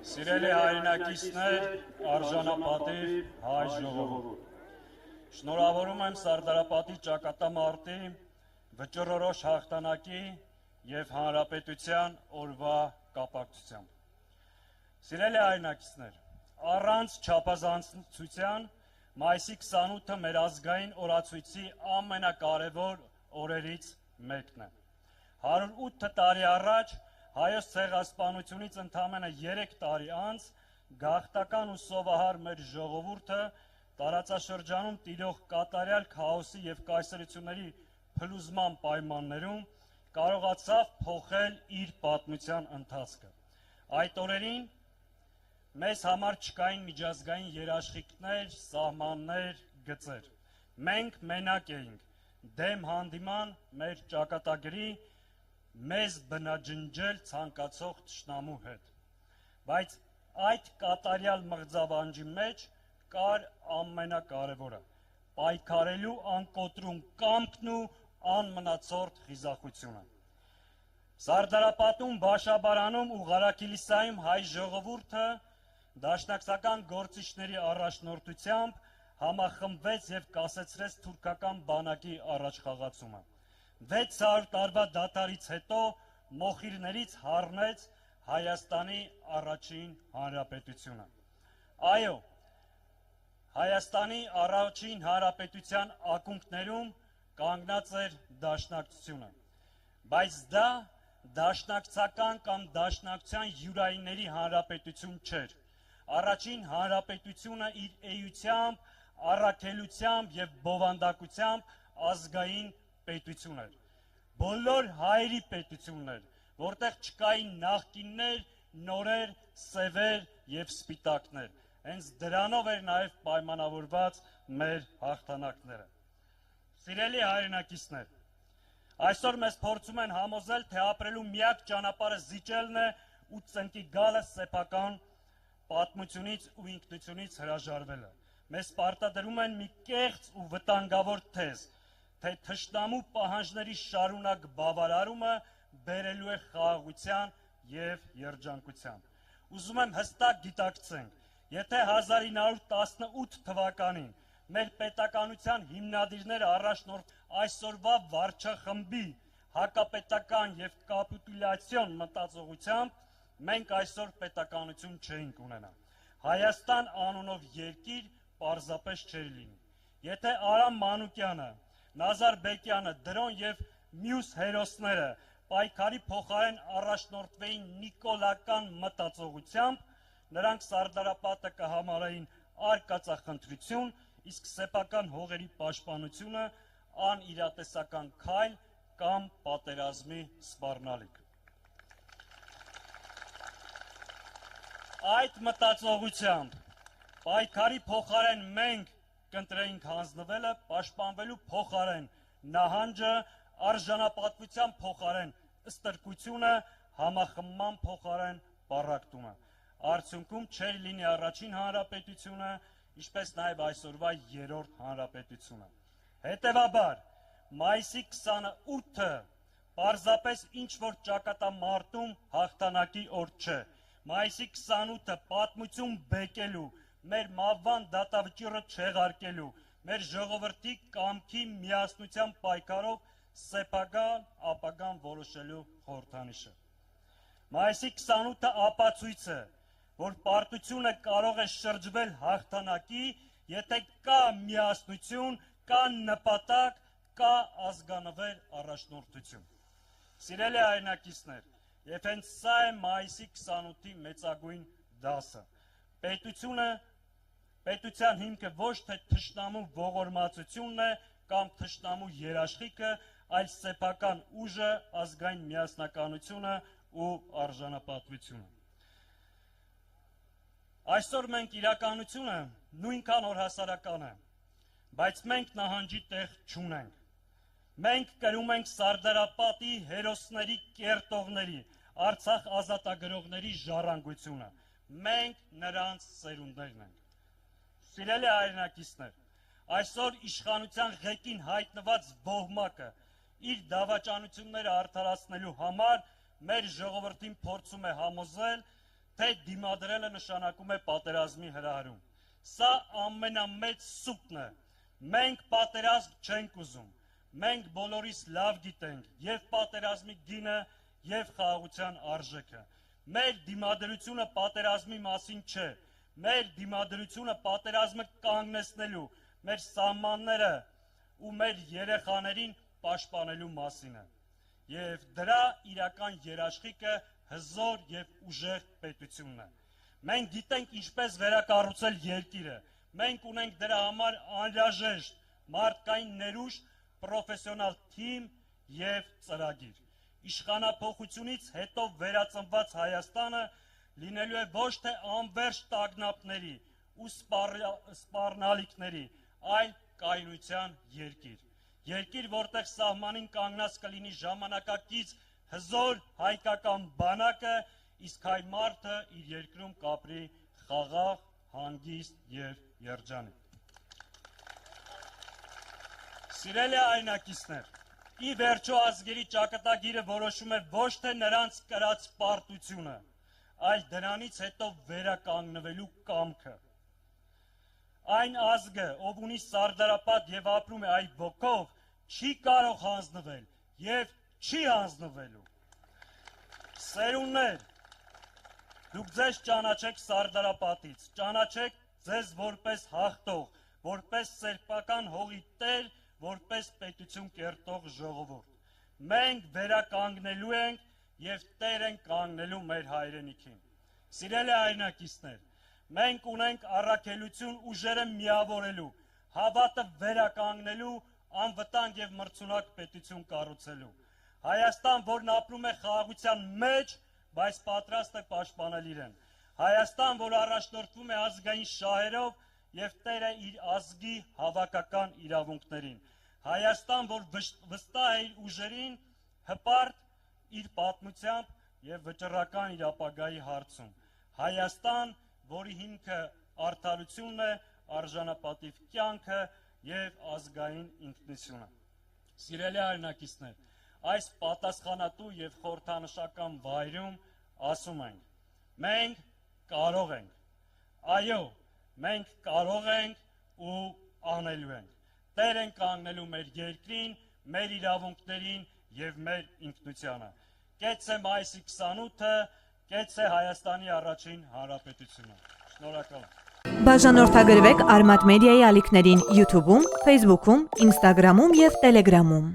Սիրելի հայրենակիցներ, արժանապատիվ հայ ժողովուրդ, շնորհավորում եմ Սարդարապատի ճակատամարտի վճռորոշ հաղթանակի և հանրապետության օրվա կապակցությամբ։ Սիրելի հայրենակիցներ, առանց չափազանցության մայիսի 28-ը մեր ազգային օրացույցի ամենակարևոր օրերից մեկն է։ 108 տարի առաջ Հայոց ցեղասպանությունից ընդամենը 3 տարի անց գաղթական ու սովահար մեր ժողովուրդը տարածաշրջանում տիրող կատարյալ քաոսի և կայսրությունների փլուզման պայմաններում կարողացավ փոխել իր պատմության ընթացքը։ Այդ օրերին մեզ համար չկային միջազգային երաշխիքներ, սահմաններ, գծեր։ Մենք մենակ էինք, դեմ հանդիման մեր ճակատագրի մեզ բնաջնջել ցանկացող թշնամու հետ, բայց այդ կատարյալ մղձավանջի մեջ կար ամենակարևորը՝ պայքարելու անկոտրում կամքն ու անմնացորդ խիզախությունը։ Սարդարապատում, Բաշաբարանում ու Ղարաքիլիսայում հայ ժողովուրդը դաշնակցական գործիչների առաջնորդությամբ համախմբվեց և կասեցրեց թուրքական բանակի առաջխաղացումը։ 600 տարվա դադարից հետո մոխիրներից հառնեց Հայաստանի առաջին հանրապետությունը։ Այո, Հայաստանի առաջին հանրապետության ակունքներում կանգնած էր դաշնակցությունը, բայց դա դաշնակցական կամ դաշնակցության յուրայինների հանրապետություն չէր։ Առաջին հանրապետությունը իր էությամբ, առաքելությամբ և բովանդակությամբ ազգային պետություն էր, բոլոր հայերի պետությունն էր, որտեղ չկային նախկիններ, նորեր, սևեր և սպիտակներ։ Հենց դրանով էր նաև պայմանավորված մեր հաղթանակները։ Սիրելի հայրենակիցներ, այսօր մեզ փորձում են համոզել, թե ապրելու միակ ճանապարհը զիջելն է ու ծնկի գալը սեփական պատմությունից ու ինքնությունից հրաժարվելը։ Մեզ պարտադրում են մի կեղծ ու վտանգավոր թեզ, թե թշնամու պահանջների շարունակ բավարարումը բերելու է խաղաղության և երջանկության։ Ուզում եմ հստակ գիտակցենք, եթե 1918 թվականին մեր պետականության հիմնադիրները առաջնորդ այսօրվա վարչախմբի հակապետական և կապիտուլյացիոն մտածողությամբ, մենք այսօր պետականություն չէինք ունենա։ Հայաստան անունով երկիր պարզապես չէր լինի։ Եթե Արամ Մանուկյանը, Նազար Բեկյանը, Դրոն և մյուս հերոսները պայքարի փոխարեն առաջնորդվեին նիկոլական մտածողությամբ, նրանք Սարդարապատը կհամարեին արկածախնդրություն, իսկ սեփական հողերի պաշտպանությունը անիրատեսական քայլ կամ պատերազմի սպառնալիք։ Այդ մտածողությամբ պայքարի փոխարեն մենք կընտրեինք հանձնվելը, պաշտպանվելու փոխարեն նահանջը, արժանապատվության փոխարեն ստրկությունը, համախմբման փոխարեն պառակտումը։ Արդյունքում չէր լինի առաջին հանրապետությունը, ինչպես նաև այսօրվա երրորդ հանրապետությունը։ Հետևաբար, մայիսի 28-ը պարզապես ինչ-որ ճակատամարտում հաղթանակի օր չէ։ Մայիսի 28-ը պատմություն բեկելու, մեր մահվան դատավճիռը չեղարկելու, մեր ժողովրդի կամքի միասնության պայքարով սեփական ապագան որոշելու խորհրդանիշը։ Մայիսի 28-ը ապացույց է, որ պարտությունը կարող է շրջվել հաղթանակի, եթե կա միասնություն, կա նպատակ, կա ազգանվեր առաջնորդություն։ Սիրելի հայրենակիցներ, և հենց սա է մայիսի 28-ի մեծագույն դասը։ Պետության հիմքը ոչ թե թշնամու ողորմածությունն է կամ թշնամու երաշխիքը, այլ սեփական ուժը, ազգային միասնականությունը ու արժանապատվությունը։ Այսօր մենք իրականությունը նույնքան օրհասարական է, բայց մենք նահանջի տեղ չունենք։ Մենք կրում ենք Սարդարապատի հերոսների կերտողների, Արցախ ազատագրողների ժառանգությունը։ Մենք նրանց սերունդներն ենք։ Սիրելի հայրենակիցներ, այսօր իշխանության ղեկին հայտնված ոհմակը իր դավաճանությունները արդարացնելու համար մեր ժողովրդին փորձում է համոզել, թե դիմադրելը նշանակում է պատերազմի հրահրում։ Սա ամենամեծ սուտն է։ Մենք պատերազմ չենք ուզում։ Մենք բոլորիս լավ գիտենք եւ պատերազմի գինը եւ խաղաղության արժեքը։ Մեր դիմադրությունը պատերազմի մասին չէ։ Մեր դիմադրությունը պատերազմը կանգնեցնելու, մեր սահմանները ու մեր երեխաներին պաշտպանելու մասին է։ Եվ դրա իրական երաշխիքը հզոր եւ ուժեղ պետությունն է։ Մենք գիտենք ինչպես վերակառուցել երկիրը։ Մենք ունենք դրա համար անհրաժեշտ մարդկային ներուժ, պրոֆեսիոնալ թիմ եւ ծրագիր։ Իշխանափոխությունից հետո վերածնված Հայաստանը լինելու է ոչ թե անվերջ տագնապների ու սպառնալիքների, այլ կայունության երկիր։ Երկիր, որտեղ սահմանին կանգնած կլինի ժամանակակից հզոր հայկական բանակը, իսկ հայ մարդը իր երկրում կապրի խաղաղ, հանգիստ եւ երջանիկ։ Սիրելի հայրենակիցներ, ի վերջո ազգերի ճակատագիրը որոշում է ոչ թե նրանց կրած պարտությունը, այլ դրանից հետո վերականգնվելու կամքը։ Այն ազգը, ով ունի սարդարապատ եւ ապրում է այդ ոգով, չի կարող հանձնվել եւ չի հանձնվելու։ Սերունդներ, դուք ձեզ ճանաչեք սարդարապատից, ճանաչեք ձեզ որպես հաղթող, որպես սերբական հողի տեր, որպես պետություն կերտող ժողովուրդ։ Մենք վերականգնելու ենք եւ տեր ենք կանգնելու մեր հայրենիքին։ Սիրելի հայրենակիցներ, մենք ունենք առաքելություն ուժերը միավորելու, հավատը վերականգնելու, անվտանգ եւ մրցունակ պետություն կառուցելու։ Հայաստան, որն ապրում է խաղաղության մեջ, բայց պատրաստ է պաշտպանել իրեն։ Հայաստան, որ առաջնորդվում է ազգային շահերով եւ տեր է իր ազգի հավաքական իրավունքներին։ Հայաստան, որ վստահ է իր ուժերին, հպարտ իր պատմությամբ եւ վճռական իր ապագայի հարցում։ Հայաստան, որի հիմքը արդարությունն է, արժանապատիվ կյանքը եւ ազգային ինքնությունը։ Սիրելի հայրենակիցներ, այս պատասխանատու եւ խորհրդանշական վայրում ասում ենք. մենք կարող ենք։ Այո, մենք կարող ենք ու անելու ենք։ Տեր ենք կանգնելու մեր երկրին, մեր իրավունքներին եւ մեր ինքնությանը։ Կեցե մայիսի 28-ը, կեցե Հայաստանի առաջին հանրապետությունը։ Շնորհակալ եմ։ Բաժանորդագրվեք Արմատ մեդիայի ալիքներին YouTube-ում, Facebook-ում, Instagram-ում եւ Telegram-ում։